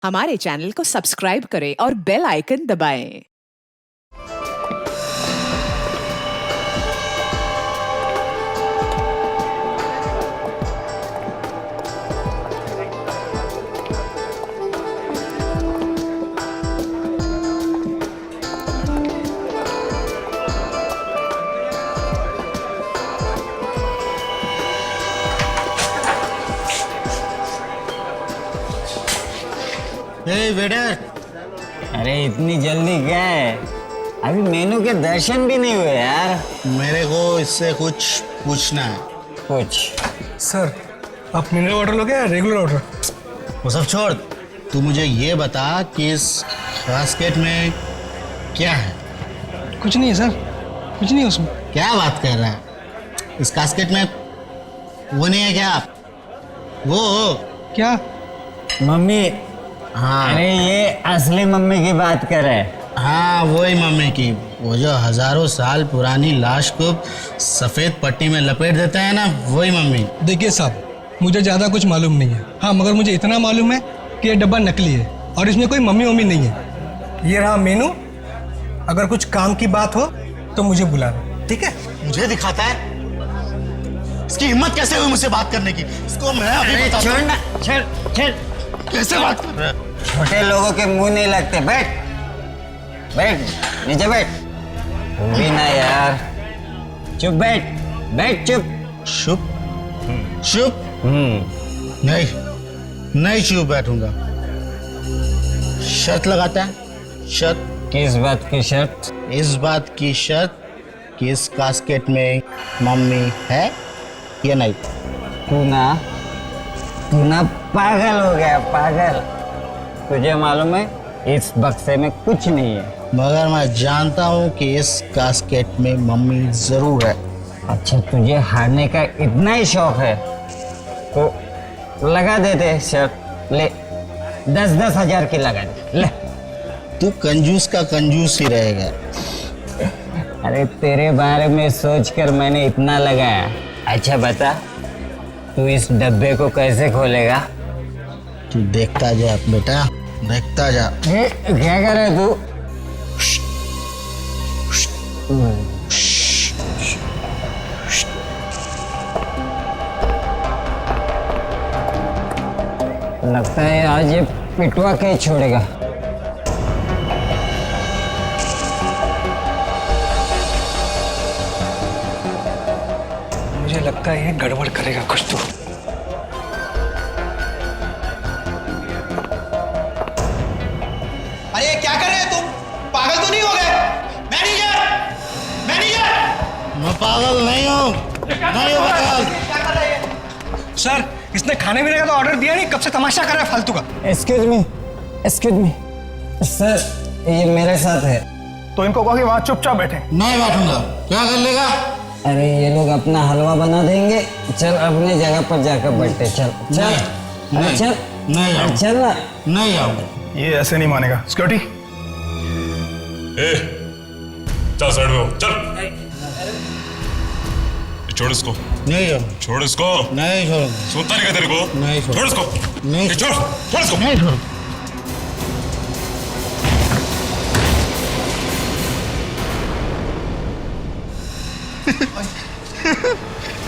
हमारे चैनल को सब्सक्राइब करें और बेल आइकन दबाएं। वेटर, अरे इतनी जल्दी क्या है? अभी मेनू के दर्शन भी नहीं हुए यार। मेरे को इससे कुछ पूछना है। कुछ सर, आप मिनरल वाटर लोगे या रेगुलर वाटर? वो सब छोड़, तू मुझे ये बता कि इस बास्केट में क्या है? कुछ नहीं है सर, कुछ नहीं है उसमें। क्या बात कर रहा है? इस बास्केट में वो नहीं है क्या? वो क्या? मम्मी। हाँ, अरे ये असली मम्मी की बात कर रहे। हाँ वही मम्मी की, वो जो हजारों साल पुरानी लाश को सफेद पट्टी में लपेट देता है ना, वही मम्मी। देखिए साहब, मुझे ज़्यादा कुछ मालूम नहीं है। हाँ, मगर मुझे इतना मालूम है कि ये डब्बा नकली है और इसमें कोई मम्मी वम्मी नहीं है। ये रहा मेनू, अगर कुछ काम की बात हो तो मुझे बुलाना, ठीक है? मुझे दिखाता है? इसकी हिम्मत कैसे हुई मुझसे बात करने की? इसको मैं अभी बताता हूँ। छोड़ ना, चल। कैसे बात कर रहा है? छोटे लोगों के मुंह नहीं लगते। बैठ बैठ, नीचे बैठ। तू भी ना यार, चुप बैठ, बैठ चुप। चुप? चुप? नहीं चुप बैठूंगा। शर्त लगाता है? शर्त? किस बात की शर्त? इस बात की शर्त कि इस कास्केट में मम्मी है या नहीं। तू ना पागल हो गया, पागल। तुझे मालूम है इस बक्से में कुछ नहीं है। मगर मैं जानता हूँ कि इस कास्केट में मम्मी जरूर है। अच्छा, तुझे हारने का इतना ही शौक है तो लगा देते शर्त। ले 10-10 हजार की लगा दे, ले। तू कंजूस का कंजूस ही रहेगा। अरे तेरे बारे में सोचकर मैंने इतना लगाया। अच्छा बता, तू इस डब्बे को कैसे खोलेगा? तू देखता जा बेटा, देखता जा। क्या कर रहा है तू? लगता है आज ये पिटवा के छोड़ेगा। मुझे लगता है ये गड़बड़ करेगा कुछ तो। अरे क्या कर रहे हैं तुम? पागल तो नहीं हो गए? मैनेजर! मैं पागल नहीं हूँ, नहीं हूँ पागल। क्या कर रहे हैं? सर, इसने खाने पीने का तो ऑर्डर दिया नहीं, कब से तमाशा कर रहा है फालतू का। एक्सक्यूज मी सर, ये मेरे साथ है। तो इनको कहो कि वहाँ चुपचाप बैठे। नहीं बैठूंगा। क्या कर लेगा? अरे ये लोग अपना हलवा बना देंगे। चल अपने जगह पर जाकर बैठे। चल चल, अरे चल, नहीं आऊंगा। चल ना। नहीं आऊंगा। ये ऐसे नहीं मानेगा। सिक्योरिटी, चल साइड में हो, चल। छोड़ इसको, नहीं आऊंगा। छोड़ इसको। नहीं छोड़ूंगा। सुनता नहीं क्या तेरे को? नहीं छोड़। छोड़ इसको। नहीं छोड़ इसको। नहीं छोड़ूंगा।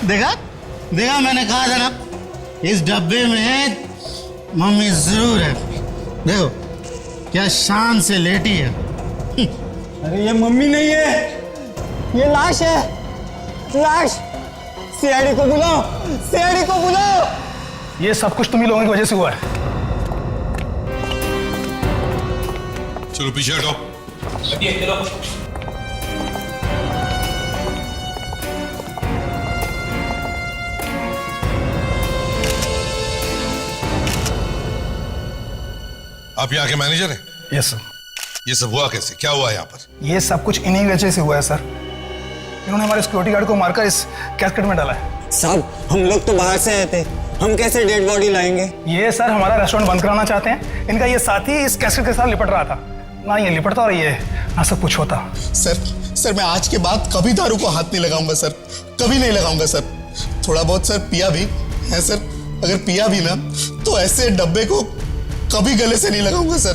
देखा देखा, मैंने कहा था ना, इस डब्बे में मम्मी जरूर है। देखो क्या शान से लेटी है। अरे ये मम्मी नहीं है, ये लाश है, लाश। सीआईडी को बुलाओ, सीआईडी को बुलाओ। ये सब कुछ तुम्ही लोगों की वजह से हुआ है। चलो पीछे हटो। आप यहाँ के मैनेजर हैं? Yes sir. ये सब हुआ कैसे? क्या हुआ यहाँ पर? ये सब कुछ इन्हीं की वजह से हुआ है सर। इन्होंने हमारे सिक्योरिटी गार्ड को मारकर इस कैस्केट में डाला है। साहब, हम लोग तो बाहर से आए थे, हम कैसे डेड बॉडी लाएंगे? ये सर हमारा रेस्टोरेंट बंद कराना चाहते हैं। इनका ये साथी इस कैसेट के साथ लिपट रहा था ना, ये लिपटता और ये ना सब कुछ होता। सर मैं आज के बाद कभी दारू को हाथ नहीं लगाऊंगा सर, कभी नहीं लगाऊंगा सर। थोड़ा बहुत सर पिया भी है सर, अगर पिया भी ना तो ऐसे डब्बे को कभी गले से नहीं लगाऊंगा सर,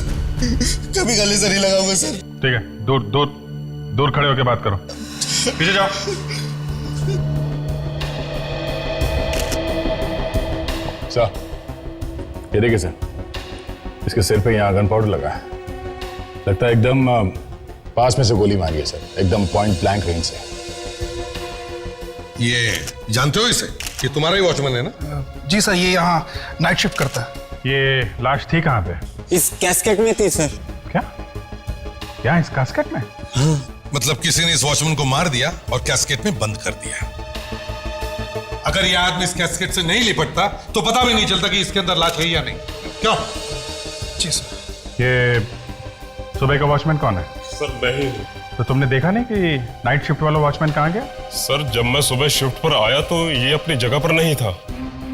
कभी गले से नहीं लगाऊंगा सर। ठीक है, दूर दूर दूर खड़े होकर बात करो। पीछे जाओ। सर, ये देखिए सर, इसके सिर पे यहाँ गन पाउडर लगा है। लगता है एकदम पास में से गोली मारी है सर, एकदम पॉइंट ब्लैंक रेंज से। ये जानते हो इसे? ये तुम्हारा ही वॉचमैन है ना? जी सर, ये यहाँ नाइट शिफ्ट करता है। ये लाश थी कहाँ पे? इस कैस्केट में थी सर। क्या? क्या इस कास्केट में? मतलब किसी ने इस वॉचमैन को मार दिया और कैस्केट में बंद कर दिया। अगर ये आदमी इस कैस्केट से नहीं लिपटता तो पता भी नहीं चलता कि इसके अंदर लाश है या नहीं। क्यों? जी सर। ये सुबह का वॉचमैन कौन है? सर मैं ही हूँ। तो तुमने देखा नहीं कि नाइट शिफ्ट वाला वॉचमैन कहाँ गया? सर जब मैं सुबह शिफ्ट पर आया तो ये अपनी जगह पर नहीं था।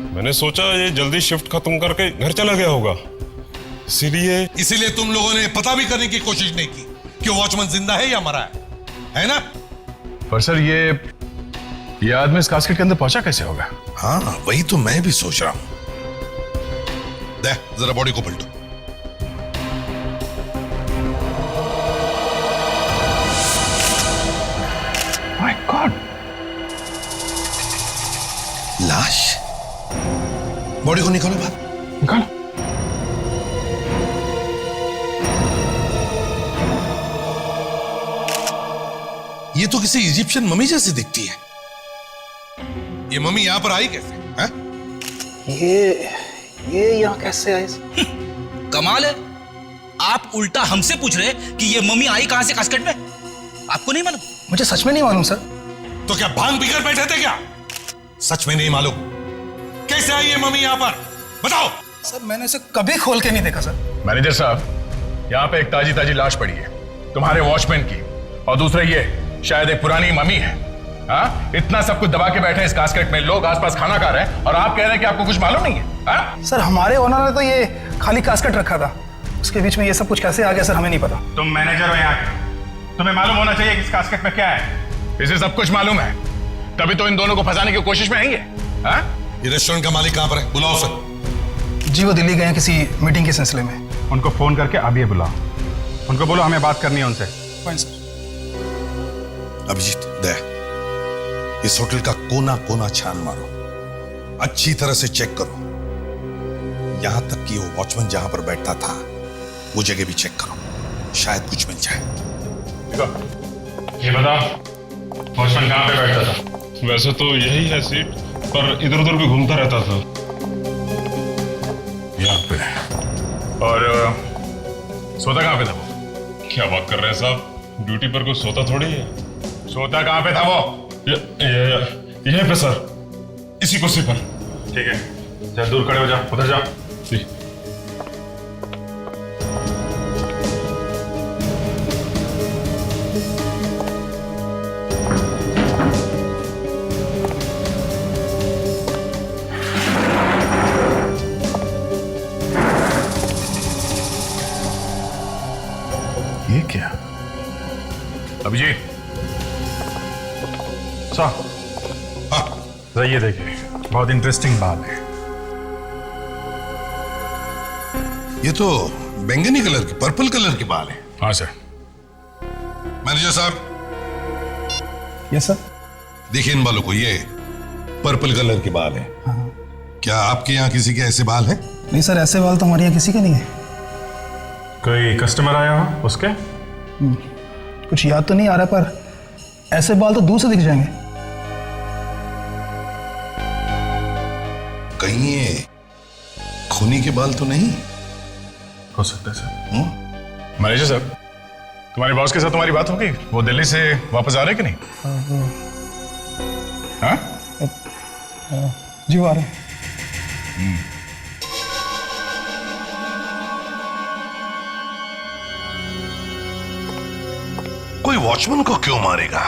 मैंने सोचा ये जल्दी शिफ्ट खत्म करके घर चला गया होगा, इसीलिए तुम लोगों ने पता भी करने की कोशिश नहीं की कि वॉचमैन जिंदा है या मरा है ना? पर सर ये आदमी इस कास्केट के अंदर पहुंचा कैसे होगा? हाँ, वही तो मैं भी सोच रहा हूं। दे जरा बॉडी को पलटो। माय गॉड, लाश। बॉडी को निकालो बाहर। निकालो। ये तो किसी इजिप्शियन मम्मी जैसी दिखती है। ये मम्मी यहां पर आई कैसे? है? ये यहाँ कैसे आए? कमाल है, आप उल्टा हमसे पूछ रहे कि ये मम्मी आई कहां से कास्केट में? आपको नहीं मालूम? मुझे सच में नहीं मालूम सर। तो क्या भांग पीकर बैठे थे क्या? सच में नहीं मालूम? कैसे आई ये मम्मी यहां पर? बताओ। सर मैंने इसे कभी खोल के नहीं देखा सर। मैनेजर साहब, यहाँ पे एक ताजी ताजी लाश पड़ी है तुम्हारे वॉचमैन की, और दूसरा ये शायद एक पुरानी मम्मी है। हाँ, इतना सब कुछ दबा के बैठे हैं इस कास्केट में, लोग आसपास खाना खा रहे हैं और आप कह रहे हैं कि आपको कुछ मालूम नहीं है? हाँ? सर हमारे ओनर ने तो ये खाली कास्केट रखा था, उसके बीच में ये सब कुछ कैसे आ गया सर हमें नहीं पता। तुम मैनेजर हो यहाँ के, तुम्हें मालूम होना चाहिए कि इस कास्केट में क्या है। इसे सब कुछ मालूम है, तभी तो इन दोनों को फंसाने की कोशिश में है ये। हाँ? ये रेस्टोरेंट का मालिक कहां पर है? बुलाओ सर। जी वो दिल्ली गए हैं किसी मीटिंग के सिलसिले में। उनको फोन करके अभी बुलाओ, उनको बोलो हमें बात करनी है उनसे। Fine sir. अभिजीत, दे इस होटल का कोना कोना छान मारो, अच्छी तरह से चेक करो, यहां तक कि वो वॉचमैन जहां पर बैठता था वो जगह भी चेक करो, शायद कुछ मिल जाए। ये बताओ, वॉचमैन कहां पे बैठता था? वैसे तो यही है सीट, पर इधर उधर भी घूमता रहता था। यहाँ पे। और सोता कहाँ पे था वो? क्या बात कर रहे हैं साहब, ड्यूटी पर कोई सोता थोड़ी है। सोता कहाँ पे था वो? यहीं पे सर, इसी कुर्सी पर। ठीक है, जरा दूर खड़े हो जाओ, उधर जाओ। जी। ये क्या? अभिजीत साहब, हाँ ये देखिए, बहुत इंटरेस्टिंग बात है। ये तो बैंगनी कलर की, पर्पल कलर के बाल है। हाँ सर। मैनेजर साहब, यस सर। देखिए इन बालों को, ये पर्पल कलर के बाल है। क्या आपके यहाँ किसी के ऐसे बाल हैं? नहीं सर, ऐसे बाल तो हमारे यहाँ किसी के नहीं है। कोई कस्टमर आया हो उसके? कुछ याद तो नहीं आ रहा, पर ऐसे बाल तो दूर से दिख जाएंगे। कहीं ये खूनी के बाल तो नहीं हो सकता है सर। मैनेजर साहब, तुम्हारे बॉस के साथ तुम्हारी बात हो गई? वो दिल्ली से वापस आ रहे कि नहीं? हाँ? जी वो आ रहे हैं। कोई वॉचमैन को क्यों मारेगा?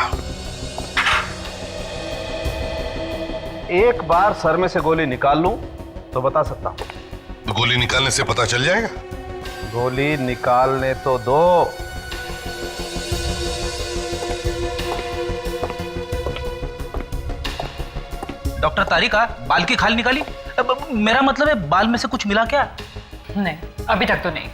एक बार सर में से गोली निकाल लूं तो बता सकता हूं। तो गोली निकालने से पता चल जाएगा? गोली निकालने तो दो। डॉक्टर तारिका, बाल की खाल निकाली? मेरा मतलब है बाल में से कुछ मिला क्या? नहीं, अभी तक तो नहीं।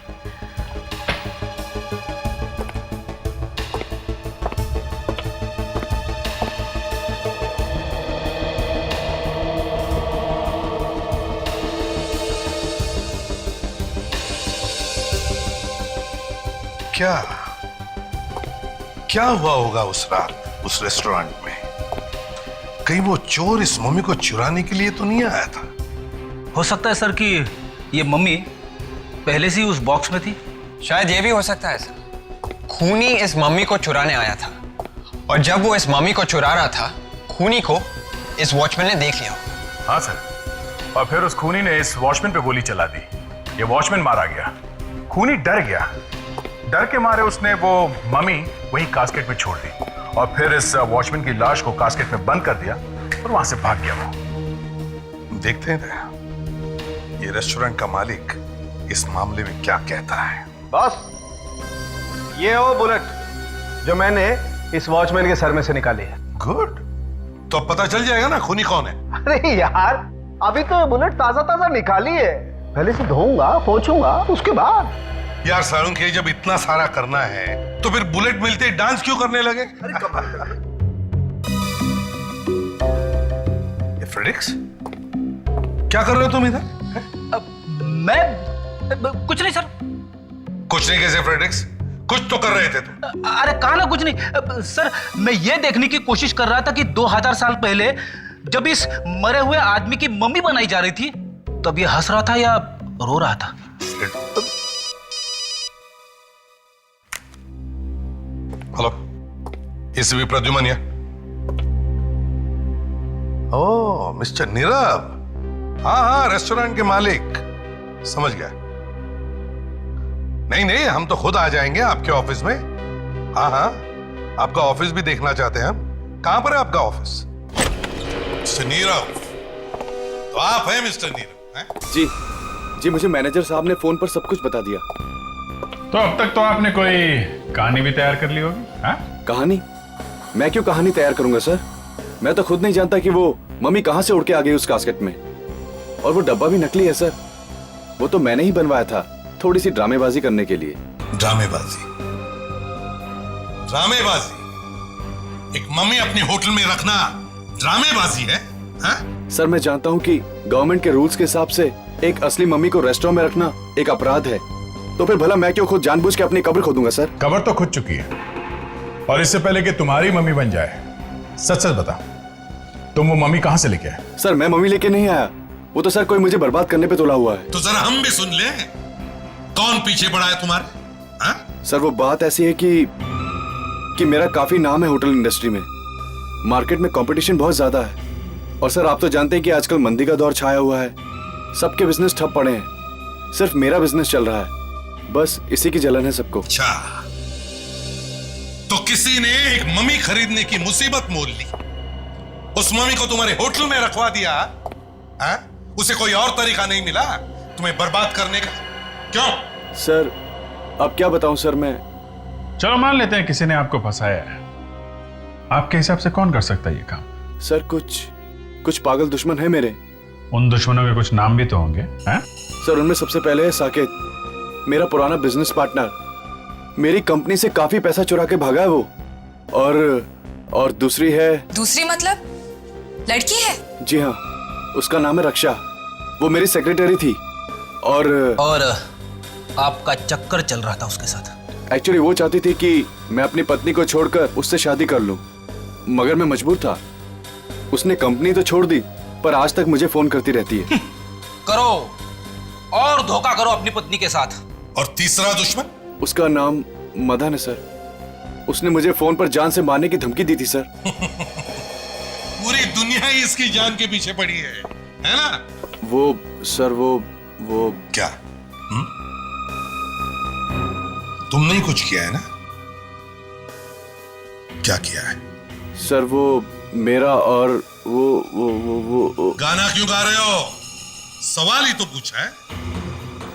क्या क्या हुआ होगा उस रात उस रेस्टोरेंट में? कहीं वो चोर इस मम्मी को चुराने के लिए तो नहीं आया था? हो सकता है सर कि ये मम्मी पहले से ही उस बॉक्स में थी। शायद ये भी हो सकता है सर, खूनी इस मम्मी को चुराने आया था और जब वो इस मम्मी को चुरा रहा था खूनी को इस वॉचमैन ने देख लिया। हाँ सर, और फिर उस खूनी ने इस वॉचमैन पे गोली चला दी। ये वॉचमैन मारा गया, खूनी डर गया, डर के मारे उसने वो मम्मी वही कास्केट में छोड़ दी और फिर इस वॉचमैन की लाश को कास्केट में बंद कर दिया और वहां से भाग गया वो। देखते हैं ये रेस्टोरेंट का मालिक इस मामले में क्या कहता है। बॉस, ये हो बुलेट जो मैंने इस वॉचमैन के सर में से निकाली है। गुड, तो अब पता चल जाएगा ना खूनी कौन है। अरे यार, अभी तो बुलेट ताजा ताजा निकाली है, पहले से धोऊंगा पोंछूंगा उसके बाद। यार सारुण के जब इतना सारा करना है तो फिर बुलेट मिलते ही डांस क्यों करने लगे? ये फ्रेडिक्स, क्या कर रहे हो तुम इधर? मैं कुछ नहीं सर। कुछ नहीं कैसे फ्रेडिक्स? कुछ तो कर रहे थे तुम। अरे कहा ना कुछ नहीं सर, मैं ये देखने की कोशिश कर रहा था कि 2000 साल पहले जब इस मरे हुए आदमी की मम्मी बनाई जा रही थी तब ये हंस रहा था या रो रहा था। हेलो, इस भी प्रद्युमन है। ओ मिस्टर नीरव, हाँ हाँ रेस्टोरेंट के मालिक, समझ गया। नहीं नहीं, हम तो खुद आ जाएंगे आपके ऑफिस में। हाँ हाँ, आपका ऑफिस भी देखना चाहते हैं हम। कहां पर है आपका ऑफिस? मिस्टर नीरव, तो आप हैं मिस्टर नीरव? हैं? जी जी, मुझे मैनेजर साहब ने फोन पर सब कुछ बता दिया। तो अब तक तो आपने कोई कहानी भी तैयार कर ली होगी? हाँ? कहानी? मैं क्यों कहानी तैयार करूंगा सर? मैं तो खुद नहीं जानता कि वो मम्मी कहां से उड़ के आ गई उस कास्केट में। और वो डब्बा भी नकली है सर, वो तो मैंने ही बनवाया था थोड़ी सी ड्रामेबाजी करने के लिए। ड्रामेबाजी? ड्रामेबाजी? एक मम्मी अपने होटल में रखना ड्रामेबाजी है? हाँ? सर मैं जानता हूं कि गवर्नमेंट के रूल्स के हिसाब से एक असली मम्मी को रेस्टोरेंट में रखना एक अपराध है, तो फिर भला मैं क्यों खुद जानबूझ के अपनी कब्र खोदूंगा सर? कब्र तो खुद चुकी है, और इससे पहले कि तुम्हारी मम्मी बन जाए, सच सच बता, तुम वो मम्मी कहां से लेके आए? सर मैं मम्मी लेके नहीं आया, वो तो सर कोई मुझे बर्बाद करने पे तुला हुआ है। तो जरा हम भी सुन ले, कौन पीछे पड़ा है तुम्हारे? हाँ? सर वो बात ऐसी है कि मेरा काफी नाम है होटल इंडस्ट्री में, मार्केट में कंपटीशन बहुत ज्यादा है, और सर आप तो जानते हैं कि आजकल मंदी का दौर छाया हुआ है, सबके बिजनेस ठप पड़े हैं, सिर्फ मेरा बिजनेस चल रहा है, बस इसी की जलन है सबको। अच्छा, तो किसी ने एक मम्मी खरीदने की मुसीबत मोल ली, उस मम्मी को तुम्हारे होटल में रखवा दिया। हाँ? उसे कोई और तरीका नहीं मिला तुम्हें बर्बाद करने का? क्यों? सर अब क्या बताऊं सर मैं। चलो मान लेते हैं किसी ने आपको फंसाया है, आपके हिसाब से कौन कर सकता है ये काम? सर कुछ पागल दुश्मन है मेरे। उन दुश्मनों के कुछ नाम भी तो होंगे? हैं? सर उनमें सबसे पहले है साकेत, मेरा पुराना बिजनेस पार्टनर, मेरी कंपनी से काफी पैसा चुरा के भागा है वो, और दूसरी है। दूसरी मतलब लड़की है? जी हाँ, उसका नाम है रक्षा, वो मेरी सेक्रेटरी थी, और आपका चक्कर चल रहा था उसके साथ। एक्चुअली वो चाहती थी कि मैं अपनी पत्नी को छोड़कर उससे शादी कर लूं, मगर मैं मजबूर था। उसने कंपनी तो छोड़ दी, पर आज तक मुझे फोन करती रहती है। करो और धोखा करो अपनी पत्नी के साथ। और तीसरा दुश्मन? उसका नाम मदन है सर, उसने मुझे फोन पर जान से मारने की धमकी दी थी सर। पूरी दुनिया ही इसकी जान के पीछे पड़ी है ना? वो सर वो क्या? तुमने ही कुछ किया है ना? क्या किया है? सर वो मेरा और वो गाना क्यों गा रहे हो? सवाल ही तो पूछा है।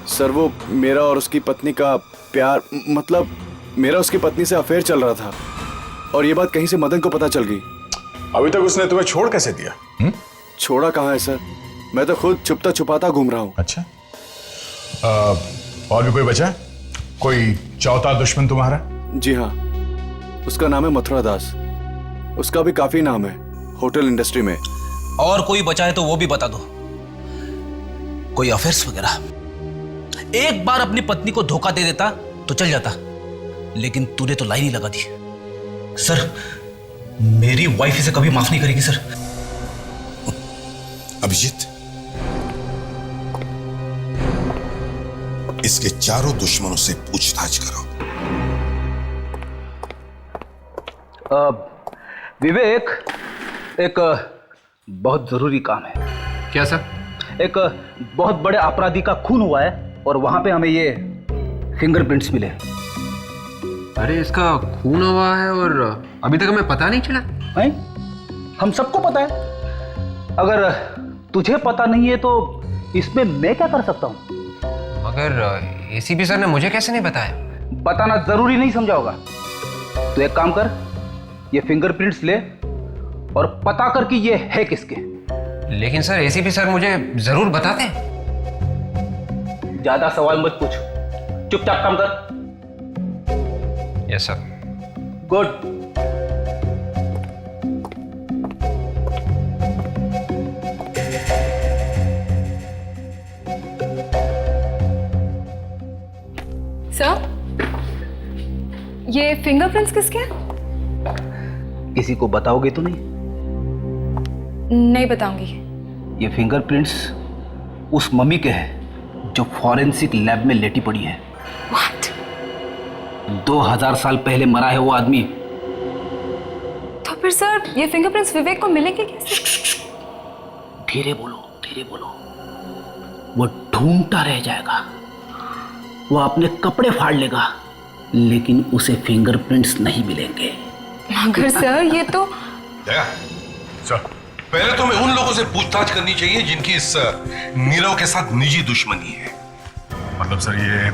सर वो मेरा और उसकी पत्नी का प्यार, मतलब मेरा उसकी पत्नी से अफेयर चल रहा था, और ये बात कहीं से मदन को पता चल गई। अभी तक उसने तुम्हें छोड़ कैसे दिया? छोड़ा कहाँ है सर, मैं तो खुद छुपता छुपाता घूम रहा हूँ। अच्छा, और भी कोई बचा? कोई चौथा दुश्मन तुम्हारा? जी हाँ, उसका नाम है मथुरा दास। उसका भी काफी नाम है होटल इंडस्ट्री में। और कोई बचा है तो वो भी बता दो। कोई अफेयर्स वगैरह? एक बार अपनी पत्नी को धोखा दे देता तो चल जाता, लेकिन तूने तो लाइन ही लगा दी। सर, मेरी वाइफ इसे कभी माफ नहीं करेगी सर। अभिजीत, इसके चारों दुश्मनों से पूछताछ करो। विवेक, एक बहुत जरूरी काम है। क्या सर? एक बहुत बड़े अपराधी का खून हुआ है और वहां पे हमें ये फिंगरप्रिंट्स मिले। अरे इसका खून हुआ है और अभी तक हमें पता नहीं चला? है? हम सबको पता है। अगर तुझे पता नहीं है तो इसमें मैं क्या कर सकता हूं? मगर एसीपी सर ने मुझे कैसे नहीं बताया? बताना जरूरी नहीं समझा होगा। तो एक काम कर, ये फिंगरप्रिंट्स ले और पता कर कि ये है किसके। लेकिन सर एसीपी सर मुझे जरूर बताते। ज्यादा सवाल मत पूछ, चुपचाप काम कर। Yes sir. गुड। सर, ये फिंगरप्रिंट्स किसके हैं? किसी को बताओगे तो नहीं? नहीं बताऊंगी। ये फिंगरप्रिंट्स उस मम्मी के हैं जो फॉरेंसिक लैब में लेटी पड़ी है। What? 2000 साल पहले मरा है वो आदमी। तो फिर सर ये फिंगरप्रिंट्स विवेक को मिलेंगे कैसे? धीरे बोलो, धीरे बोलो। वो ढूंढता रह जाएगा, वो अपने कपड़े फाड़ लेगा, लेकिन उसे फिंगरप्रिंट्स नहीं मिलेंगे। मगर सर ये तो सर, पहले तो मैं उन लोगों से पूछताछ करनी चाहिए जिनकी इस नीरव के साथ निजी दुश्मनी है। मतलब सर ये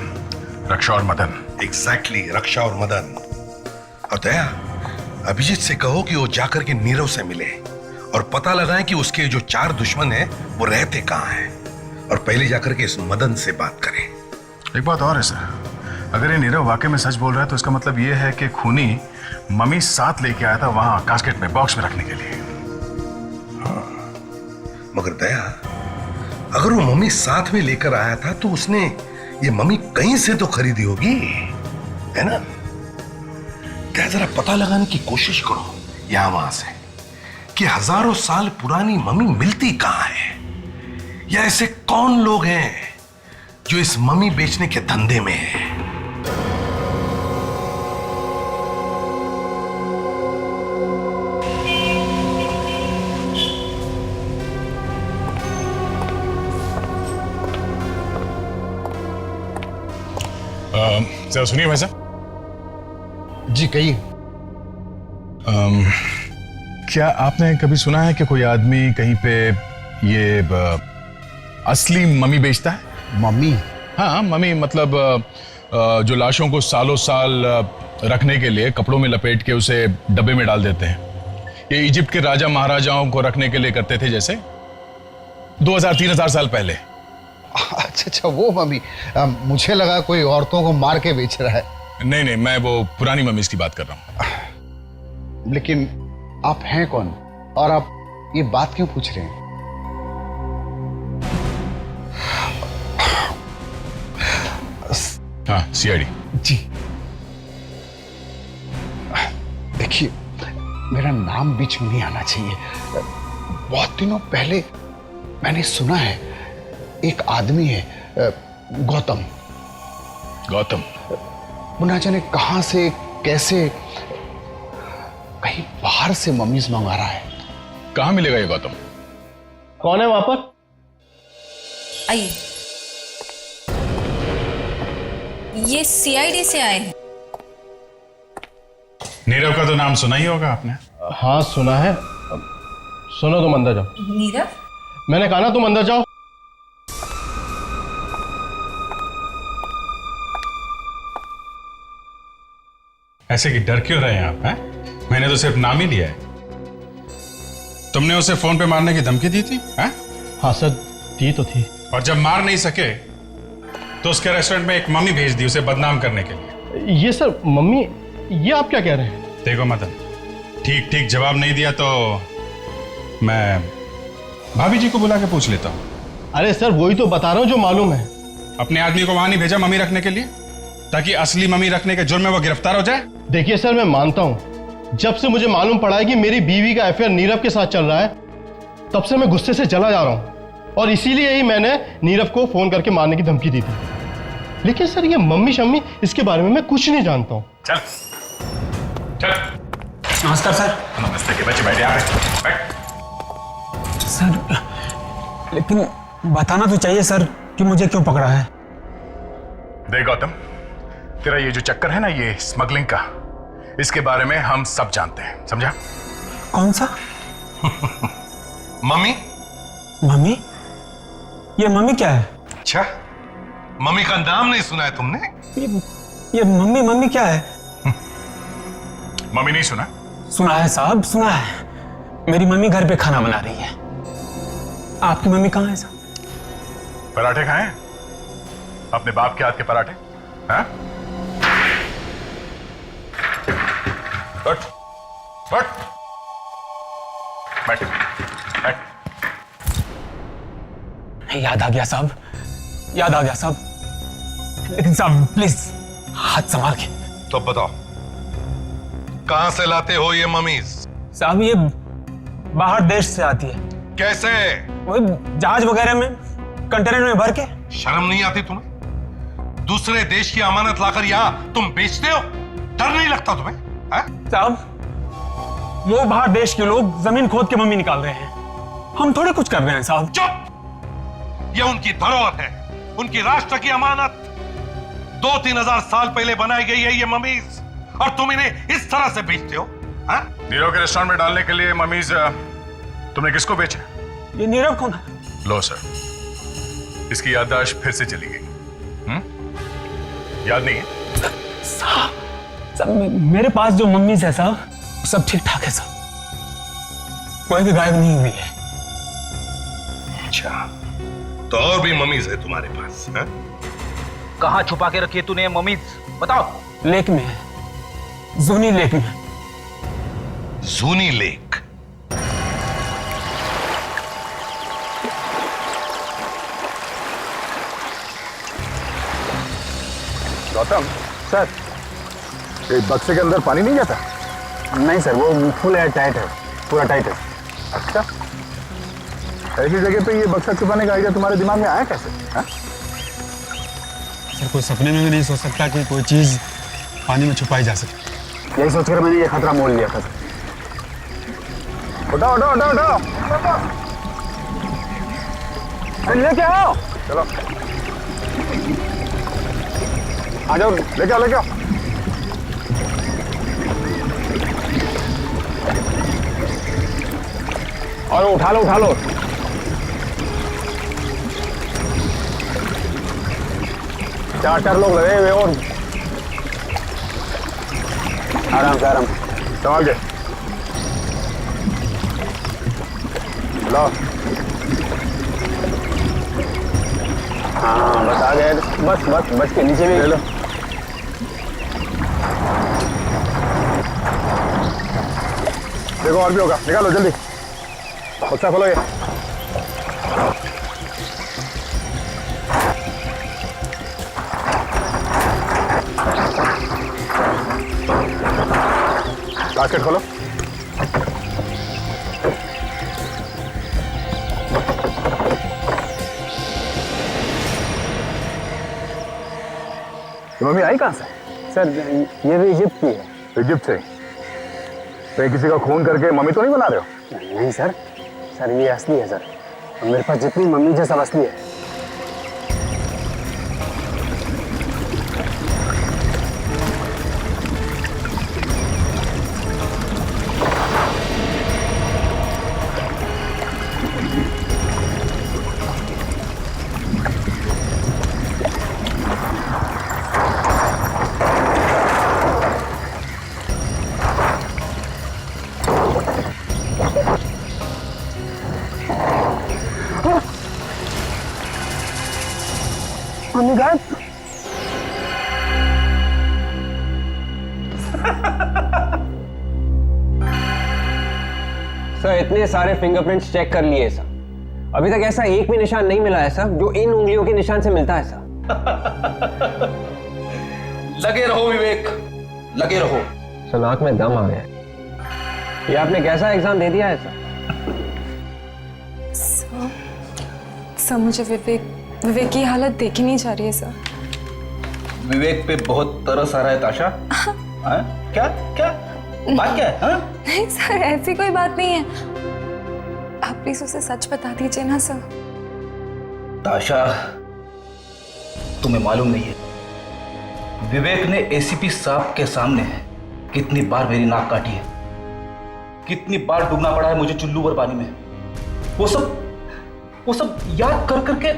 रक्षा और मदन। एग्जैक्टली, रक्षा और मदन। और दया, अभिजीत से कहो कि वो जाकर के नीरव से मिले और पता लगाएं कि उसके जो 4 दुश्मन हैं वो रहते कहाँ हैं, और पहले जाकर के इस मदन से बात करें। एक बात और है सर, अगर ये नीरव वाकई में सच बोल रहा है तो इसका मतलब ये है कि खूनी मम्मी साथ लेके आया था वहां कास्केट में, बॉक्स में रखने के लिए। हाँ, मगर दया, अगर वो मम्मी साथ में लेकर आया था तो उसने ये मम्मी कहीं से तो खरीदी होगी, है ना? क्या जरा पता लगाने की कोशिश करो यहां वहां से कि हजारों साल पुरानी मम्मी मिलती कहां है, या ऐसे कौन लोग हैं जो इस मम्मी बेचने के धंधे में है। सर सुनिए भाई साहब। जी कहिए। क्या आपने कभी सुना है कि कोई आदमी कहीं पे ये असली मम्मी बेचता है? मम्मी? हाँ, मम्मी मतलब जो लाशों को सालों साल रखने के लिए कपड़ों में लपेट के उसे डब्बे में डाल देते हैं। ये इजिप्ट के राजा महाराजाओं को रखने के लिए करते थे, जैसे 2000-3000 साल पहले। अच्छा, वो मम्मी। मुझे लगा कोई औरतों को मार के बेच रहा है। नहीं नहीं, मैं वो पुरानी मम्मीज की बात कर रहा हूँ। लेकिन आप हैं कौन और आप ये बात क्यों पूछ रहे हैं? हाँ, सीआईडी। जी देखिए, मेरा नाम बीच में नहीं आना चाहिए। बहुत दिनों पहले मैंने सुना है एक आदमी है, गौतम। गौतम? वो ना जाने कहां से कैसे कहीं बाहर से मम्मीज मंगा रहा है। कहां मिलेगा ये गौतम? कौन है वहां पर? आइए। ये सीआईडी से आए हैं। नीरव का तो नाम सुना ही होगा आपने। हाँ सुना है। सुनो, तुम अंदर जाओ। नीरव? मैंने कहा ना तुम अंदर जाओ। ऐसे कि डर क्यों रहे हैं आप? हैं? मैंने तो सिर्फ नाम ही लिया है। तुमने उसे फोन पे मारने की धमकी दी थी? हैं? हाँ सर, दी तो थी। और जब मार नहीं सके तो उसके रेस्टोरेंट में एक मम्मी भेज दी उसे बदनाम करने के लिए। ये सर मम्मी, ये आप क्या कह रहे हैं? देखो मदन, ठीक ठीक जवाब नहीं दिया तो मैं भाभी जी को बुला के पूछ लेता हूँ। अरे सर वही तो बता रहा हूँ जो मालूम है। अपने आदमी को वहां नहीं भेजा मम्मी रखने के लिए, ताकि असली मम्मी रखने के जुर्म में वो गिरफ्तार हो जाए? देखिए सर, मैं मानता हूँ, जब से मुझे मालूम पड़ा है कि मेरी बीवी का अफेयर नीरव के साथ चल रहा है, तब से मैं गुस्से से जला जा रहा हूँ, और इसीलिए ही मैंने नीरव को फोन करके मारने की धमकी दी थी। लेकिन सर ये मम्मी शम्मी, इसके बारे में मैं कुछ नहीं जानता हूँ। चल चल। नमस्कार सर। नमस्ते के बच्चे, बैठ यहाँ पे, बैठ। सर लेकिन बताना तो चाहिए सर कि मुझे क्यों पकड़ा है। देख गौतम, तेरा ये जो चक्कर है ना, ये स्मगलिंग का, इसके बारे में हम सब जानते हैं, समझा? कौन सा? मम्मी? मम्मी? ये मम्मी क्या है? अच्छा, मम्मी का नाम नहीं सुना है तुमने? ये मम्मी मम्मी क्या है? मम्मी नहीं सुना? सुना है साहब, सुना है। मेरी मम्मी घर पे खाना बना रही है। आपकी मम्मी कहाँ है साहब? पराठे खाएं? अपने बाप के हाथ के पराठे? हाँ? उठ, उठ, बैठ, बैठ। याद आ गया साहब, याद आ गया साहब। लेकिन साहब प्लीज हाथ संभाल के। तो बताओ, कहां से लाते हो ये मम्मीज? साहब ये बाहर देश से आती है। कैसे? वो जहाज वगैरह में, कंटेनर में भर के। शर्म नहीं आती तुम्हें? दूसरे देश की अमानत लाकर यहाँ तुम बेचते हो? डर नहीं लगता तुम्हें? साहब वो बाहर देश के लोग जमीन खोद के मम्मी निकाल रहे हैं, हम थोड़े कुछ कर रहे हैं साहब। चुप! ये उनकी धरोहर है, उनकी राष्ट्र की अमानत। 2-3 हजार साल पहले बनाई गई है ये मम्मीज, और तुम इन्हें इस तरह से बेचते हो? नीरव के रेस्टोरेंट में डालने के लिए मम्मीज तुमने किसको बेचा? ये नीरव कौन है? लो सर, इसकी याददाश्त फिर से चली गई। याद नहीं है? साहब मेरे पास जो मम्मीज है साहब सब ठीक ठाक है साहब, कोई भी गायब नहीं हुई है। अच्छा, तो और भी मम्मीज है तुम्हारे पास? कहाँ छुपा के रखी है तूने मम्मीज, बताओ। लेक में है, जूनी लेक में। जूनी लेक? गौतम सर, ये बक्से के अंदर पानी नहीं जाता? नहीं सर, वो फुल एयर टाइट है, पूरा टाइट है। अच्छा, ऐसी जगह पे ये बक्सा छुपाने का आइडिया तुम्हारे दिमाग में आया कैसे? सर कोई सपने में भी नहीं सोच सकता कि कोई चीज पानी में छुपाई जा सके। यही सोचकर मैंने ये खतरा मोल लिया था। उठाओ उठाओ उठाओ उठाओ, लेके आओ। चलो आ जाओ, लेके आओ लेके आओ। और उठा लो उठा लो। चार लोग लगे हुए, और आराम से, आराम संभाल के लो। हाँ बस आ गए, बस बस बच के नीचे भी ले लो। देखो और भी होगा, निकालो जल्दी, बक्सा खोलो। ये बास्केट खोलो। मम्मी आई कहाँ से? सर ये भी इजिप्ट की है। इजिप्ट से? तो किसी का खून करके मम्मी तो नहीं बना रहे हो? नहीं सर, सर ये असली है सर, और मेरे पास जितनी मम्मी है सब असली है। सर इतने सारे फिंगरप्रिंट्स चेक कर लिए सर, अभी तक ऐसा एक भी निशान नहीं मिला है सर जो इन उंगलियों के निशान से मिलता है सर। लगे रहो विवेक, लगे रहो। सर नाक में दम आ गया। ये आपने कैसा एग्जाम दे दिया है सर? सर मुझे विवेक की हालत देखी नहीं जा रही है सर। विवेक पे बहुत तरस आ रहा है ताशा। हाँ? क्या क्या बात क्या है? हाँ? नहीं सर, ऐसी कोई बात नहीं है। आप प्लीज उसे सच बता दीजिए ना सर। ताशा, तुम्हें मालूम नहीं है विवेक ने एसीपी साहब के सामने कितनी बार मेरी नाक काटी है, कितनी बार डूबना पड़ा है मुझे चुल्लू भर पानी में। वो सब याद कर करके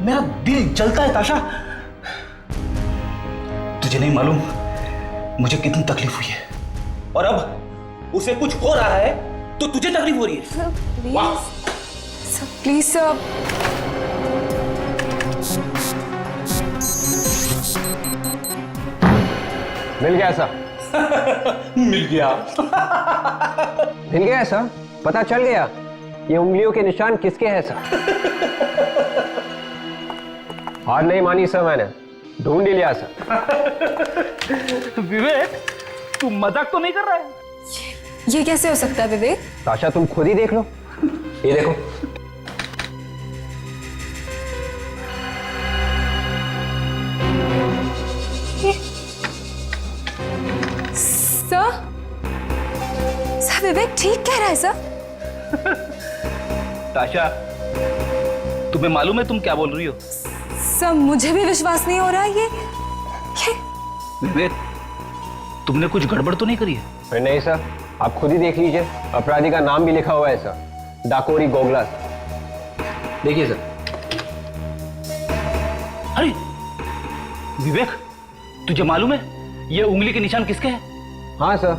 मेरा दिल जलता है ताशा। तुझे नहीं मालूम मुझे कितनी तकलीफ हुई है, और अब उसे कुछ हो रहा है तो तुझे तकलीफ हो रही है। Sir please, sir please sir. मिल गया सर। मिल गया। मिल गया सर, पता चल गया ये उंगलियों के निशान किसके हैं सर। हार नहीं मानी सर, मैंने ढूंढ ही लिया सर। विवेक तू मजाक तो नहीं कर रहा है? ये कैसे हो सकता है विवेक? ताशा तुम खुद ही देख लो, ये देखो। सर विवेक ठीक कह रहा है सर। ताशा, तुम्हें मालूम है तुम क्या बोल रही हो? सर मुझे भी विश्वास नहीं हो रहा ये विवेक, तुमने कुछ गड़बड़ तो नहीं करी है? अरे नहीं सर, आप खुद ही देख लीजिए, अपराधी का नाम भी लिखा हुआ है सर, डाकोरी गोगला। देखिए सर। अरे विवेक, तुझे मालूम है ये उंगली के निशान किसके हैं? हाँ सर,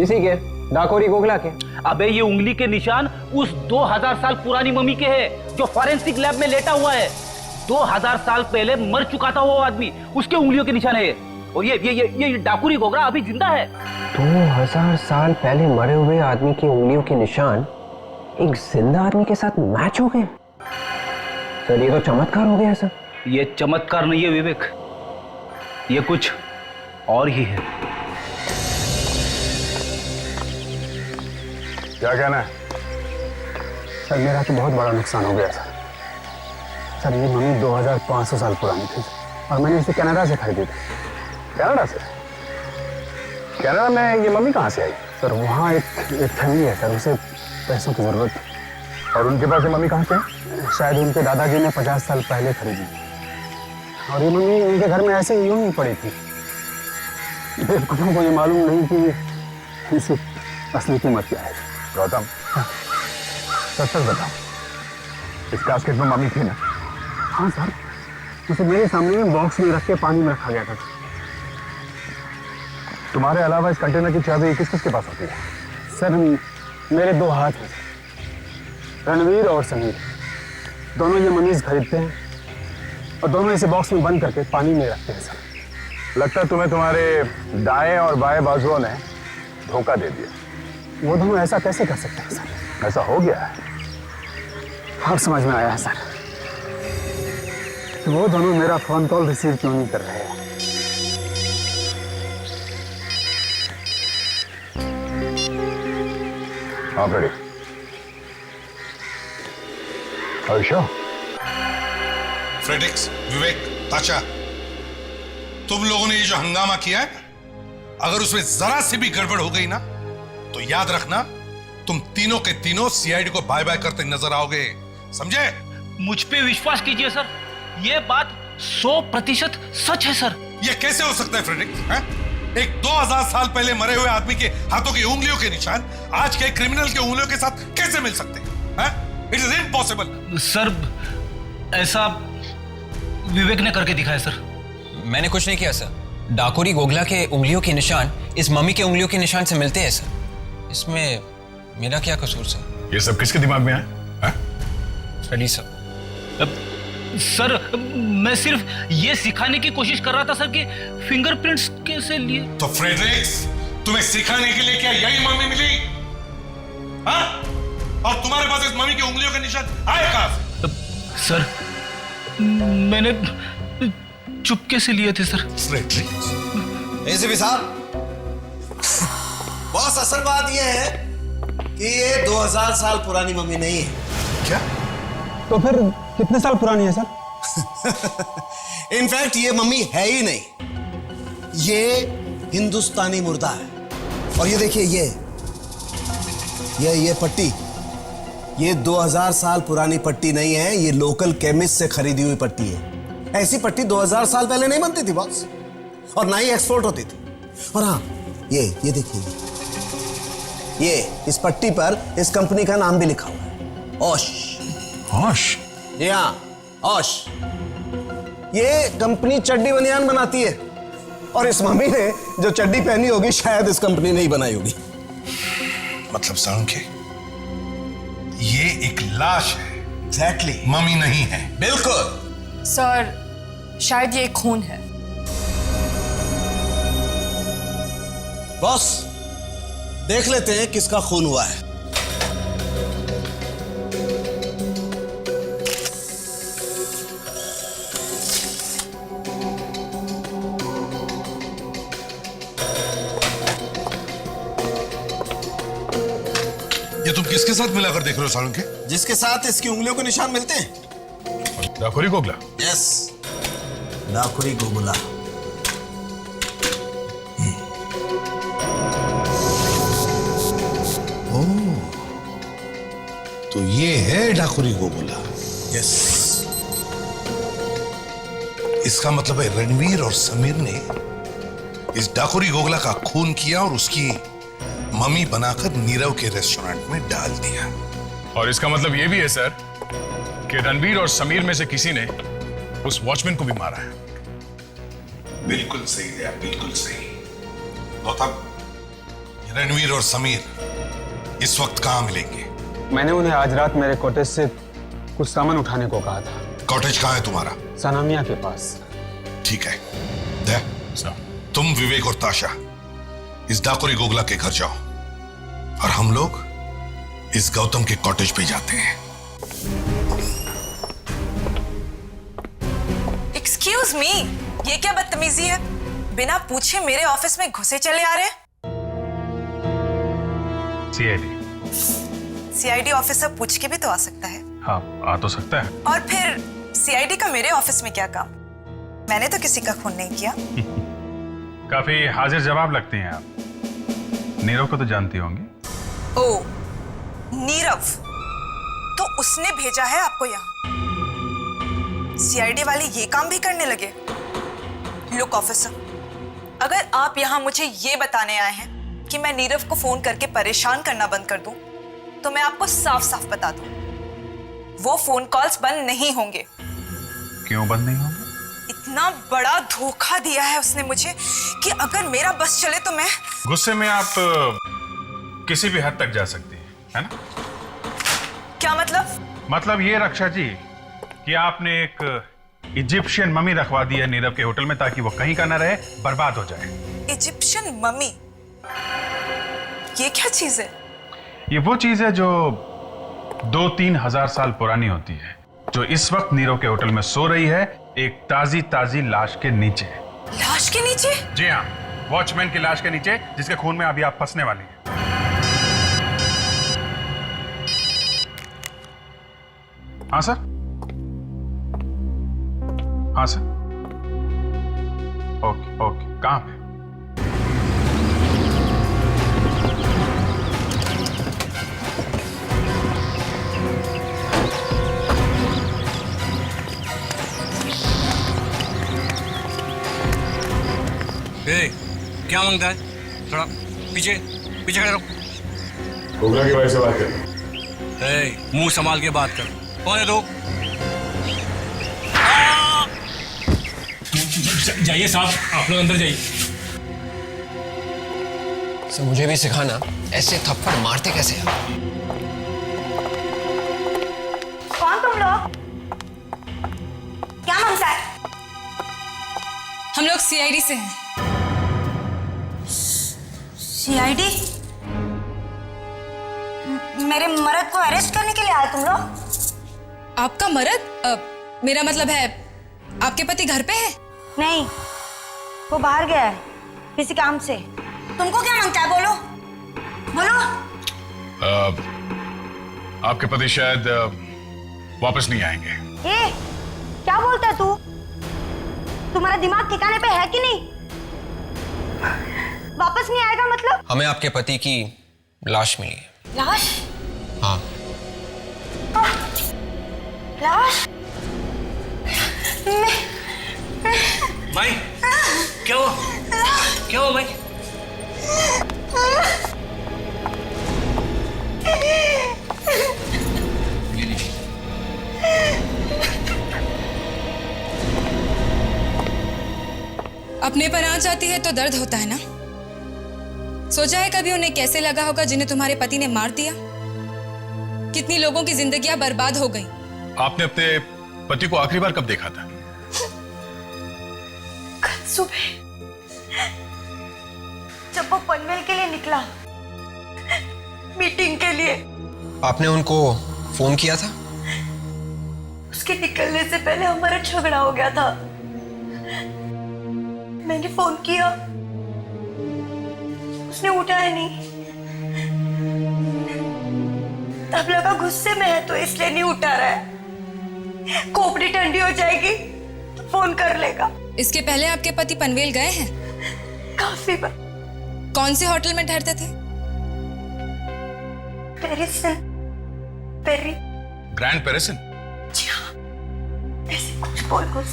इसी के, डाकोरी गोगला के। अबे ये उंगली के निशान उस 2000 साल पुरानी मम्मी के हैं जो फॉरेंसिक लैब में लेटा हुआ है। 2000 साल पहले मर चुका था वो आदमी, उसके उंगलियों के निशान है। और ये डाकुरी गोगरा अभी जिंदा है। 2000 साल पहले मरे हुए आदमी की उंगलियों के निशान एक जिंदा आदमी के साथ मैच हो गए। सर ये तो चमत्कार हो गया सर। ये चमत्कार नहीं है विवेक, ये कुछ और ही है। क्या कहना है? सर मेरा तो बहुत बड़ा नुकसान हो गया सर। सर ये मम्मी 2500 साल पुरानी थी और मैंने इसे कनाडा से खरीदी थी। कनाडा से? कनाडा में ये मम्मी कहाँ से आई? सर वहाँ एक फैमिली है सर, उसे पैसों की जरूरत थी। और उनके पास ये मम्मी कहाँ से है? शायद उनके दादाजी ने 50 साल पहले खरीदी और ये मम्मी उनके घर में ऐसे यूं ही पड़ी थी। बेवकूफों को ये मालूम नहीं कि इसकी असली कीमत क्या है। गौतम, सच सच बताओ, इस कास्केट में मम्मी थी ना? हाँ सर, उसे मेरे सामने में बॉक्स में रख के पानी में रखा गया था। तुम्हारे अलावा इस कंटेनर की चाबी किस किस के पास होती है? सर मेरे 2 हाथ हैं, रणवीर और समीर। दोनों ये मनीज खरीदते हैं और दोनों इसे बॉक्स में बंद करके पानी में रखते हैं सर। लगता है तुम्हें तुम्हारे दाएं और बाएं बाजुओं ने धोखा दे दिया। वो दोनों ऐसा कैसे कर सकते हैं सर? ऐसा हो गया है। अब समझ में आया है सर, वो दोनों मेरा फोन कॉल रिसीव क्यों नहीं कर रहे हैं। हाँ रेडी। फ्रेडिक्स, विवेक, ताशा, तुम लोगों ने ये जो हंगामा किया है, अगर उसमें जरा सी भी गड़बड़ हो गई ना तो याद रखना तुम तीनों के तीनों सीआईडी को बाय बाय करते नजर आओगे, समझे? मुझ पे विश्वास कीजिए सर, ये बात 100% सच है सर। ये कैसे हो सकता है फ्रेडिक्स? एक 2000 साल पहले मरे हुए आदमी के हाथों की उंगलियों के निशान आज के क्रिमिनल के उंगलियों के साथ कैसे मिल सकते हैं? It is impossible. सर ऐसा विवेक ने करके दिखाया सर। मैंने कुछ नहीं किया सर, डाकोरी गोगला के उंगलियों के निशान इस मम्मी के उंगलियों के निशान से मिलते हैं सर, इसमें मेरा क्या कसूर सर? ये सब किसके दिमाग में है? Freddy sir. सर मैं सिर्फ ये सिखाने की कोशिश कर रहा था सर कि फिंगरप्रिंट्स कैसे लिए। तो फ्रेडरिक्स, तुम्हें सिखाने के लिए क्या यही मम्मी मिली? हाँ? और तुम्हारे पास इस मम्मी की उंगलियों के निशान आए कहां से? सर, मैंने चुपके से लिए थे सर। एसीपी साहब, बॉस, असल बात यह है कि ये 2000 साल पुरानी मम्मी नहीं है। क्या? तो फिर कितने साल पुरानी है सर? इनफैक्ट ये मम्मी है ही नहीं, ये हिंदुस्तानी मुर्दा है। और ये देखिए, ये पट्टी, ये 2000 साल पुरानी पट्टी नहीं है, ये लोकल केमिस्ट से खरीदी हुई पट्टी है। ऐसी पट्टी 2000 साल पहले नहीं बनती थी बॉस, और ना ही एक्सपोर्ट होती थी। और हाँ, ये देखिए, ये इस पट्टी पर इस कंपनी का नाम भी लिखा हुआ है, ओश। ओश? जी हाँ, ओश। ये कंपनी चड्डी बनियान बनाती है, और इस मम्मी ने जो चड्डी पहनी होगी शायद इस कंपनी ने ही बनाई होगी। मतलब साळुंखे, ये एक लाश है। एग्जैक्टली, मम्मी नहीं है। बिल्कुल सर, शायद ये खून है। बॉस, देख लेते हैं किसका खून हुआ है। ये तुम किसके साथ मिलाकर देख रहे हो साळुंखे? जिसके साथ इसकी उंगलियों के निशान मिलते हैं। डाकुरी गोगला? यस, डाकुरी गोगला। तो ये है डाकुरी गोगला। यस। इसका मतलब है रणवीर और समीर ने इस डाकुरी गोगला का खून किया और उसकी मम्मी बनाकर नीरव के रेस्टोरेंट में डाल दिया। और इसका मतलब यह भी है सर कि रणवीर और समीर में से किसी ने उस वॉचमैन को भी मारा है। बिल्कुल सही है, बिल्कुल सही। गौतम, रणवीर और समीर इस वक्त कहां मिलेंगे? मैंने उन्हें आज रात मेरे कॉटेज से कुछ सामान उठाने को कहा था। कॉटेज कहां है तुम्हारा? सनामिया के पास। ठीक है, दे, तुम विवेक और ताशा इस डाकुरी गोगला के घर जाओ, और हम लोग इस गौतम के कॉटेज पे जाते हैं। एक्सक्यूज मी, ये क्या बदतमीजी है? बिना पूछे मेरे ऑफिस में घुसे चले आ रहे हैं। सीआईडी ऑफिसर पूछ के भी तो आ सकता है। हाँ, आ तो सकता है। और फिर सीआईडी का मेरे ऑफिस में क्या काम? मैंने तो किसी का खून नहीं किया। काफी हाजिर जवाब लगती हैं आप। नीरव को तो जानती होंगी। ओ, नीरव, तो उसने भेजा है आपको यहाँ। सीआईडी वाले ये काम भी करने लगे। लुक ऑफिसर, अगर आप यहाँ मुझे ये बताने आए हैं कि मैं नीरव को फोन करके परेशान करना बंद कर दूं, तो मैं आपको साफ साफ बता दूं, वो फोन कॉल्स बंद नहीं होंगे। क्यों बंद नहीं होंगे? इतना बड़ा धोखा दिया है उसने मुझे कि अगर मेरा बस चले तो मैं... गुस्से में आप किसी भी हद तक जा सकती है ना? क्या मतलब? मतलब ये रक्षा जी कि आपने एक इजिप्शियन मम्मी रखवा दी है नीरव के होटल में, ताकि वो कहीं का ना रहे, बर्बाद हो जाए। Egyptian mummy? ये क्या चीज है? ये वो चीज है जो 2-3 हजार साल पुरानी होती है, जो इस वक्त नीरव के होटल में सो रही है, एक ताजी ताजी लाश के नीचे। लाश के नीचे? जी हाँ, वॉचमैन की लाश के नीचे, जिसके खून में अभी आप फंसने वाली हैं। हाँ सर? हाँ सर। ओके ओके, कहाँ पे? क्या मांगता है? थोड़ा पीछे पीछे खड़े रहो। गोगला के भाई से बात कर। मुंह संभाल के बात कर। कौन है? तो जाइए साहब, आप लोग अंदर जाइए। सर, मुझे भी सिखाना, ऐसे थप्पड़ मारते कैसे हैं? कौन तुम लोग? क्या मांगता है? हम लोग सीआईडी से हैं। सीआईडी? मेरे मर्द को अरेस्ट करने के लिए आए तुम लोग? आपका मर्द? मेरा मतलब है आपके पति घर पे है? नहीं, वो बाहर गया है किसी काम से। तुमको क्या मांगता है? बोलो बोलो। आपके पति शायद वापस नहीं आएंगे। ए, क्या बोलता है तू? तुम्हारा दिमाग ठिकाने पे है कि नहीं? वापस नहीं आएगा मतलब? हमें आपके पति की लाश मिली है। लाश? हाँ। लाश? भाई क्या हुआ? क्या हुआ भाई? अपने पर आंच आती है तो दर्द होता है ना? सोचा है कभी उन्हें कैसे लगा होगा जिन्हें तुम्हारे पति ने मार दिया? कितनी लोगों की जिंदगियां बर्बाद हो गई। आपने अपने पति को आखिरी बार कब देखा था? कल सुबह जब वो पनवेल के लिए निकला, मीटिंग के लिए। आपने उनको फोन किया था? उसके निकलने से पहले हमारा झगड़ा हो गया था। मैंने फोन किया, उसने उठाया नहीं। तब लगा गुस्से में है तो इसलिए नहीं उठा रहा है। खोपड़ी ठंडी हो जाएगी तो फोन कर लेगा। इसके पहले आपके पति पनवेल गए हैं? काफी बार। कौन से होटल में ठहरते थे? पेरिसन। पेरी। ग्रैंड पेरिसन? जी हाँ, ऐसे कुछ बोल कुछ।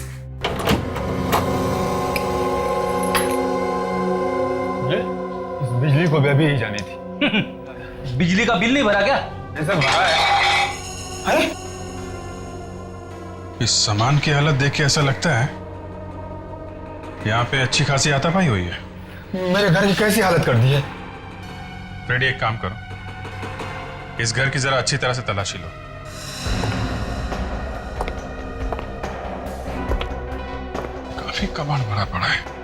इस बिजली को भी अभी ही जानी थी। बिजली का बिल नहीं भरा क्या? ऐसा भरा है। अरे इस सामान की हालत देख के ऐसा लगता है यहाँ पे अच्छी खासी हाथापाई हुई है। मेरे घर की कैसी हालत कर दी है? फ्रेडी, एक काम करो, इस घर की जरा अच्छी तरह से तलाशी लो। काफी कबाड़ भरा पड़ा है।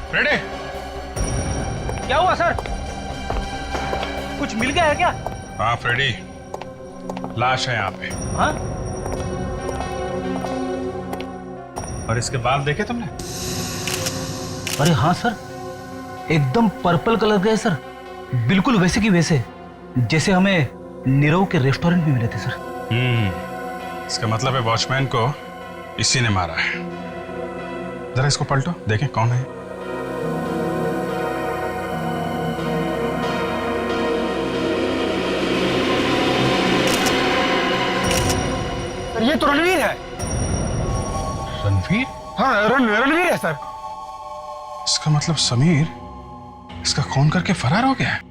फ्रेडी, क्या हुआ सर? कुछ मिल गया है क्या? हाँ फ्रेडी, लाश है यहाँ पे। हाँ? और इसके बाल देखे तुमने? अरे हाँ सर, एकदम पर्पल कलर के है सर, बिल्कुल वैसे की वैसे जैसे हमें नीरव के रेस्टोरेंट में मिले थे सर। इसका मतलब है वॉचमैन को इसी ने मारा है। जरा इसको पलटो, देखें कौन है। ये तो रणवीर है। रणवीर? हाँ, रणवीर है सर। इसका मतलब समीर इसका खून करके फरार हो गया है।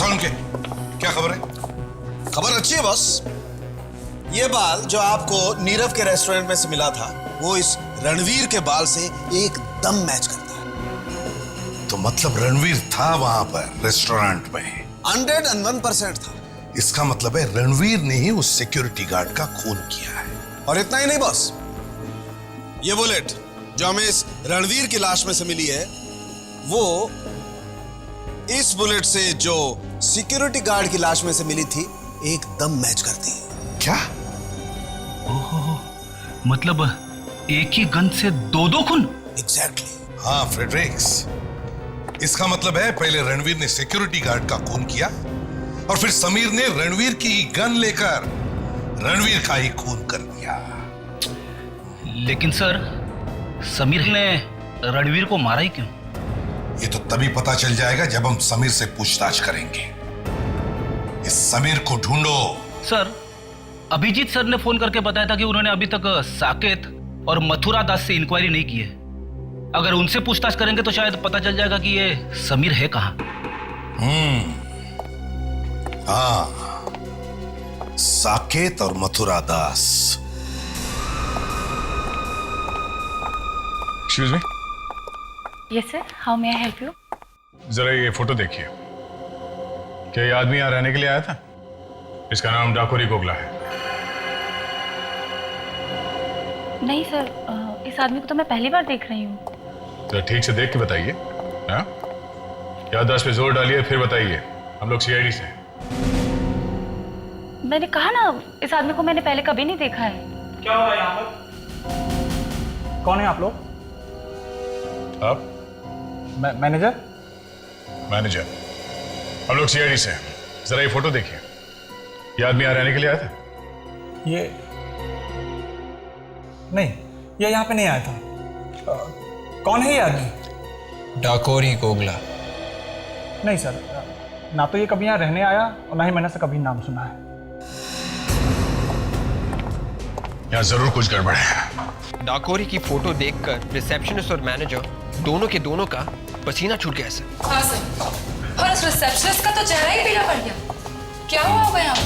उनके क्या खबर है? खबर अच्छी है बॉस। ये बाल जो आपको नीरव के रेस्टोरेंट में से मिला था, वो इस रणवीर के बाल से एकदम मैच करता है। तो मतलब रणवीर था वहां पर रेस्टोरेंट में? 101% था। इसका मतलब है रणवीर ने ही उस सिक्योरिटी गार्ड का खून किया है। और इतना ही नहीं बॉस, ये बुलेट जो हमें इस रणवीर की लाश में से मिली है, वो इस बुलेट से जो सिक्योरिटी गार्ड की लाश में से मिली थी एकदम मैच करती है। क्या? ओहो, मतलब एक ही गन से दो खून? एग्जैक्टली। हाँ फ्रेडरिक्स, इसका मतलब है पहले रणवीर ने सिक्योरिटी गार्ड का खून किया और फिर समीर ने रणवीर की गन लेकर रणवीर का ही खून कर दिया। लेकिन सर, समीर ने रणवीर को मारा ही क्यों? ये तो तभी पता चल जाएगा जब हम समीर से पूछताछ करेंगे। इस समीर को ढूंढो। सर, अभिजीत सर ने फोन करके बताया था कि उन्होंने अभी तक साकेत और मथुरा दास से इंक्वायरी नहीं की है। अगर उनसे पूछताछ करेंगे तो शायद पता चल जाएगा कि ये समीर है कहां। हाँ, साकेत और Mathura Das. Excuse me. Yes sir, how may I help you? जरा ये फोटो देखिए। क्या ये आदमी यहां रहने के लिए आया था? इसका नाम डाकोरी गोगला है। नहीं सर, इस आदमी को तो मैं पहली बार देख रही हूँ। तो ठीक से देख के बताइए। हाँ, याददाश्त पे जोर डालिए, फिर बताइए। हम लोग सीआईडी से हैं। मैंने कहा ना, इस आदमी को मैंने पहले कभी नहीं देखा है। क्या हुआ यहाँ पर? कौन है आप लोग? आप? मैनेजर? मैनेजर। हम लोग सीआईडी से हैं। जरा ये फोटो देखिए। ये आदमी यहाँ रहने के लिए आया था? ये नहीं, ये यहाँ पे नहीं आया था। कौन है ये आदमी? डाकोरी गोगला। नहीं सर, ना तो ये कभी यहाँ रहने आया और ना ही मैंने इसका कभी नाम सुना है। यहाँ जरूर कुछ गड़बड़ है। डाकोरी की फोटो देखकर रिसेप्शनिस्ट और मैनेजर दोनों का पसीना छूट गया सर। हाँ सर, और उस रिसेप्शनिस्ट का तो चेहरा ही पीला पड़ गया। क्या हुआ होगा यहाँ पे?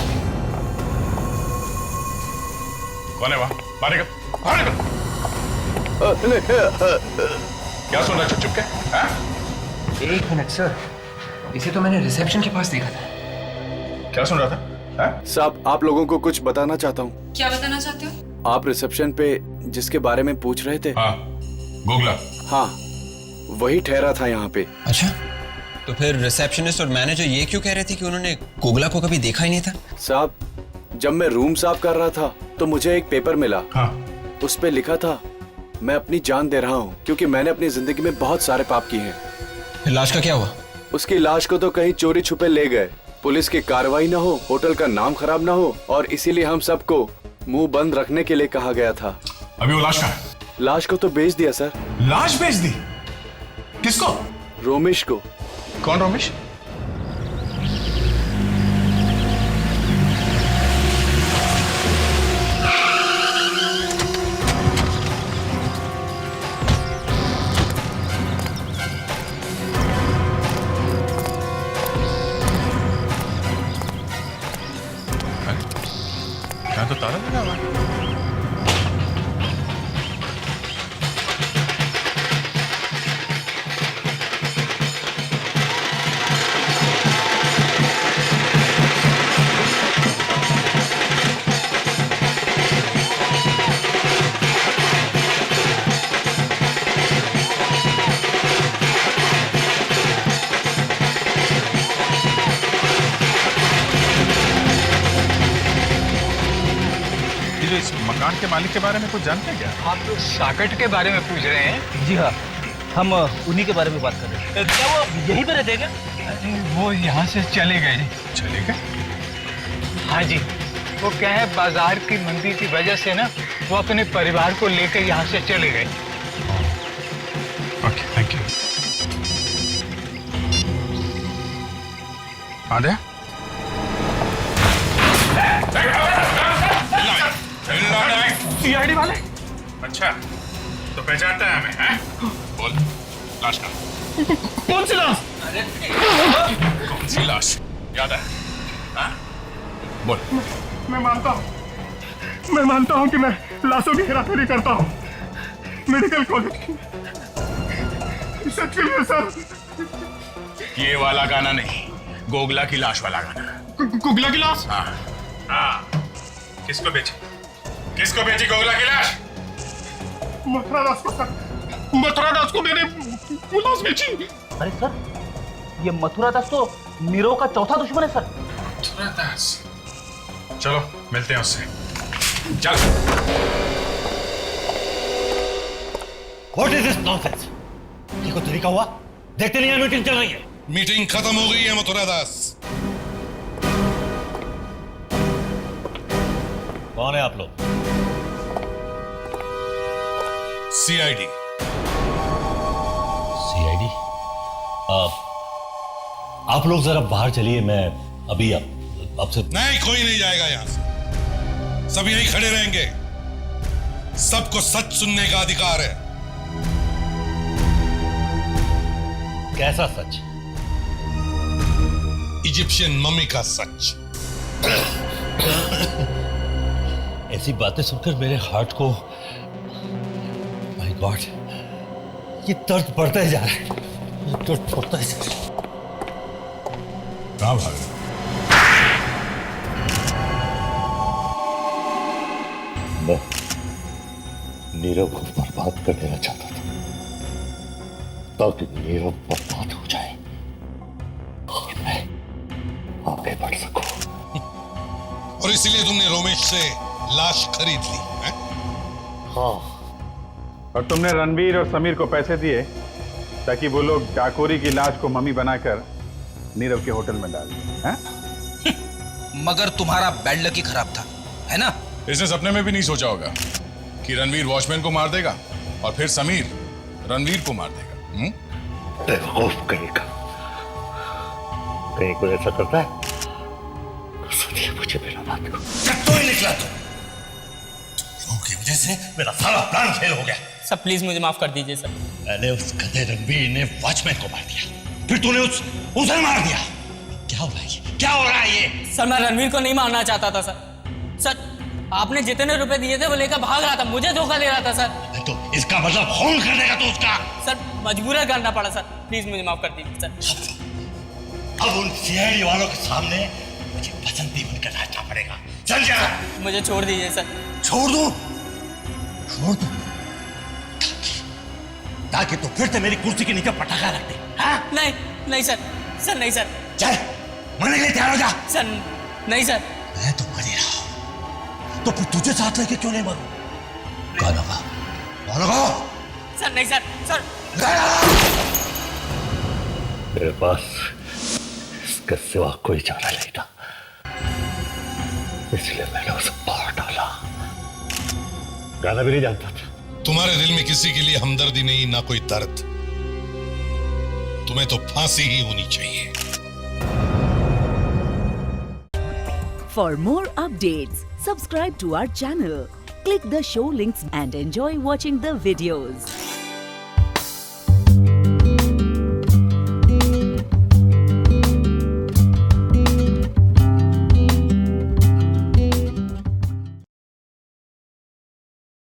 कौन है वहां? बाहर निकल, बाहर निकल। क्या सुन रहा चुप के? हाँ? एक मिनट सर, इसे तो मैंने रिसेप्शन के पास देखा था। क्या सुन रहा था? हाँ? साहब, आप लोगों को कुछ बताना चाहता हूँ। क्या बताना चाहते हो? आप रिसेप्शन पे जिसके बारे में पूछ रहे थे? हाँ, गोगला। हाँ, वही ठहरा था यहाँ पे। अच्छा, तो फिर रिसेप्शनिस्ट और मैनेजर ये क्यों कह रहे थे कि उन्होंने गोगला को कभी देखा ही नहीं था? साहब, जब मैं रूम साफ कर रहा था तो मुझे एक पेपर मिला। हाँ। उस पे लिखा था, मैं अपनी जान दे रहा हूँ क्योंकि मैंने अपनी जिंदगी में बहुत सारे पाप किए हैं। फिर लाश का क्या हुआ? उसकी लाश को तो कहीं चोरी छुपे ले गए। पुलिस की कार्रवाई ना हो, होटल का नाम खराब ना हो, और इसीलिए हम सबको मुंह बंद रखने के लिए कहा गया था। अभी वो लाश कहाँ है? लाश को तो बेच दिया सर। लाश बेच दी? किसको? रोमेश को। कौन रोमेश? यहाँ तो ताला लगा हुआ है। इस मकान के मालिक के बारे में कुछ जानते हैं क्या? आप लोग साकेत के बारे में पूछ रहे हैं? जी हाँ, हम उन्हीं के बारे में बात कर रहे हैं। क्या वो यहीं पे रहते हैं क्या? वो यहाँ से चले गए जी। चले गए? हाँ जी, वो क्या है, बाजार की मंदी की वजह से ना वो अपने परिवार को लेकर यहाँ से चले गए। Okay, thank you. आदे? सीआईडी वाले? अच्छा, तो पहचानता है हमें, हैं? बोल, लाश का। कौन सी लाश? कौन सी लाश? याद है? हाँ? बोल। मैं मानता हूँ कि मैं लाशों की हेराफेरी करता हूँ। मेडिकल कॉलेज की। सच में सर। ये वाला गाना नहीं, गोगला की लाश वाला गाना। गोगला की लाश? हाँ, हाँ। किसको बेची? किसको बेची गोगला की लाश? मथुरा दास को सर। मथुरा दास को मैंने वो लाश बेची। अरे सर, ये मथुरा दास तो नीरव का चौथा दुश्मन है सर। मथुरा दास? चलो मिलते हैं उससे। चल। What is this nonsense? ये कोई तरीका हुआ? देखते नहीं है मीटिंग चल रही है। मीटिंग खत्म हो गई है मथुरा दास। कौन है आप लोग? सीआईडी। सीआईडी? आप लोग जरा बाहर चलिए, मैं अभी आपसे। नहीं, कोई नहीं जाएगा यहां से। सब यहीं खड़े रहेंगे। सबको सच सुनने का अधिकार है। कैसा सच? इजिप्शियन मम्मी का सच। ऐसी बातें सुनकर मेरे हार्ट को, माय गॉड, ये दर्द बढ़ता ही जा रहा है, ये दर्द बढ़ता ही जा रहा है। कहां भाग रहे? मैं नीरव को बर्बाद कर देना चाहता था ताकि नीरव बर्बाद हो जाए और मैं आगे बढ़ सकूं। और इसलिए तुमने रोमेश से लाश खरीद ली है? हाँ। और तुमने रणवीर और समीर को पैसे दिए ताकि वो लोग डाकोरी की लाश को मम्मी बनाकर नीरव के होटल में डाल दें, हैं? मगर तुम्हारा बैड लक ही खराब था, है ना? इसने सपने में भी नहीं सोचा होगा कि रणवीर वॉचमैन को मार देगा और फिर समीर रणवीर को मार देगा। बेवकूफ कहेगा, कहीं कोई ऐसा करता है तो सोचिए मुझे मेरा बात को। तो ही निकला तुम लोगों की वजह से मेरा सारा प्लान फेल हो गया। सर प्लीज मुझे माफ कर दीजिए सर। पहले उस गधे रणवीर ने वॉचमैन को मार दिया, फिर तूने उसे मार दिया। क्या हो रहा है ये? क्या हो रहा है ये? सर मैं रणवीर को नहीं मारना चाहता था सर। सर आपने जितने रुपए दिए थे वो लेकर भाग रहा था, मुझे धोखा दे रहा था सर। तो इसका मतलब खून कर देगा तो उसका? सर मजबूरन करना पड़ा सर, प्लीज मुझे माफ कर दीजिए सर। अब उन सीआईडी वालों के सामने मुझे बसंती बनकर नाचना पड़ेगा। चल जा। मुझे छोड़ दीजिए सर। छोड़ दूं? छोड़ दूं ताकि तो फिर से मेरी कुर्सी के नीचे पटाखा रख दे। हाँ? नहीं नहीं सर, सर नहीं सर। चल मरने के लिए तैयार हो जा। सर नहीं सर। मैं तो मर ही रहा हूं, तो फिर तुझे साथ लेके क्यों नहीं मरूं? कौन होगा? कौन होगा? सर नहीं सर। सर मेरे पास इसके सिवा कोई चारा नहीं था, इसलिए मैंने उसे मार डाला। गाना भी नहीं जानता था। तुम्हारे दिल में किसी के लिए हमदर्दी नहीं, ना कोई दर्द। तुम्हें तो फांसी ही होनी चाहिए। For more updates, subscribe to our channel, click the show links and enjoy watching the videos.